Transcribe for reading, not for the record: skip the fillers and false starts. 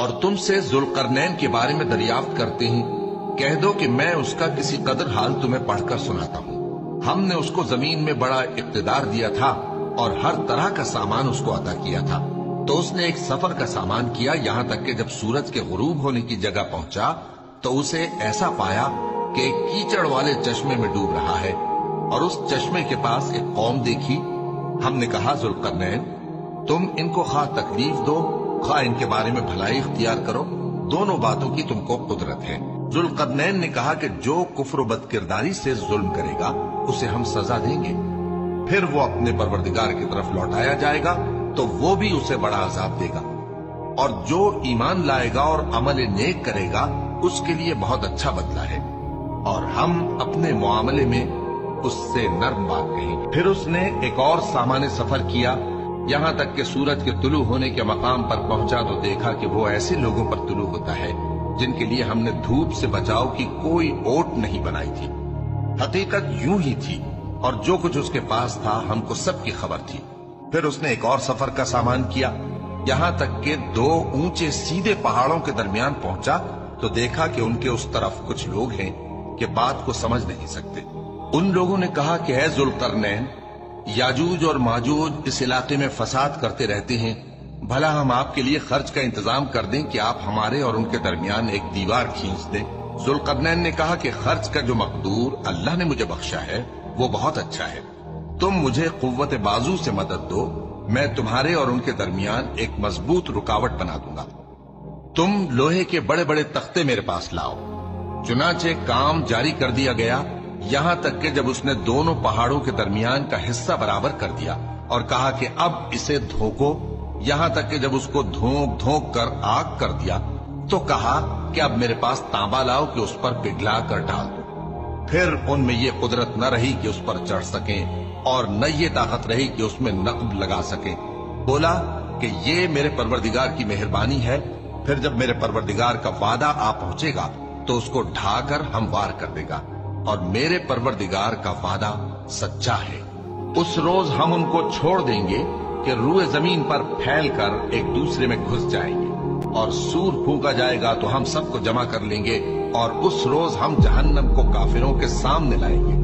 اور تم سے ذوالقرنین کے بارے میں دریافت کرتے ہیں، کہہ دو کہ میں اس کا کسی قدر حال تمہیں پڑھ کر سناتا ہوں۔ ہم نے اس کو زمین میں بڑا اقتدار دیا تھا اور ہر طرح کا سامان اس کو عطا کیا تھا، تو اس نے ایک سفر کا سامان کیا، یہاں تک کہ جب سورج کے غروب ہونے کی جگہ پہنچا تو اسے ایسا پایا کہ ایک کیچڑ والے چشمے میں ڈوب رہا ہے، اور اس چشمے کے پاس ایک قوم دیکھی۔ ہم نے کہا ذوالقرنین، تم ان کو خواہ تکلیف دو خواہ ان کے بارے میں بھلائی اختیار کرو، دونوں باتوں کی تم کو قدرت ہے۔ ذوالقرنین نے کہا کہ جو کفر و بدکرداری سے ظلم کرے گا اسے ہم سزا دیں گے، پھر وہ اپنے پروردگار کی طرف لوٹایا جائے گا تو وہ بھی اسے بڑا عذاب دے گا، اور جو ایمان لائے گا اور عمل نیک کرے گا اس کے لیے بہت اچھا بدلہ ہے، اور ہم اپنے معاملے میں اس سے نرم بات کہیں۔ پھر اس نے ایک اور سامان سفر کیا، یہاں تک کہ سورج کے طلوع ہونے کے مقام پر پہنچا تو دیکھا کہ وہ ایسے لوگوں پر طلوع ہوتا ہے جن کے لیے ہم نے دھوپ سے بچاؤ کی کوئی اوٹ نہیں بنائی تھی۔ حقیقت یوں ہی تھی، اور جو کچھ اس کے پاس تھا ہم کو سب کی خبر تھی۔ پھر اس نے ایک اور سفر کا سامان کیا، یہاں تک کہ دو اونچے سیدھے پہاڑوں کے درمیان پہنچا تو دیکھا کہ ان کے اس طرف کچھ لوگ ہیں کہ بات کو سمجھ نہیں سکتے۔ ان لوگوں نے کہا کہ اے ذوالقرنین، یاجوج اور ماجوج اس علاقے میں فساد کرتے رہتے ہیں، بھلا ہم آپ کے لیے خرچ کا انتظام کر دیں کہ آپ ہمارے اور ان کے درمیان ایک دیوار کھینچ دیں۔ ذوالقرنین نے کہا کہ خرچ کا جو مقدور اللہ نے مجھے بخشا ہے وہ بہت اچھا ہے، تم مجھے قوت بازو سے مدد دو، میں تمہارے اور ان کے درمیان ایک مضبوط رکاوٹ بنا دوں گا۔ تم لوہے کے بڑے بڑے تختے میرے پاس لاؤ۔ چنانچہ کام جاری کر دیا گیا، یہاں تک کہ جب اس نے دونوں پہاڑوں کے درمیان کا حصہ برابر کر دیا اور کہا کہ اب اسے دھوکو، یہاں تک کہ جب اس کو دھونک دھونک کر آگ کر دیا تو کہا کہ اب میرے پاس تانبا لاؤ کہ اس پر پگھلا کر ڈال دو۔ پھر ان میں یہ قدرت نہ رہی کہ اس پر چڑھ سکیں، اور نہ یہ طاقت رہی کہ اس میں نقب لگا سکیں۔ بولا کہ یہ میرے پروردگار کی مہربانی ہے، پھر جب میرے پروردگار کا وعدہ آ پہنچے گا تو اس کو ڈھا کر ہموار کر دے گا، اور میرے پروردگار کا وعدہ سچا ہے۔ اس روز ہم ان کو چھوڑ دیں گے کہ روئے زمین پر پھیل کر ایک دوسرے میں گھس جائیں گے، اور سور پھونکا جائے گا تو ہم سب کو جمع کر لیں گے، اور اس روز ہم جہنم کو کافروں کے سامنے لائیں گے۔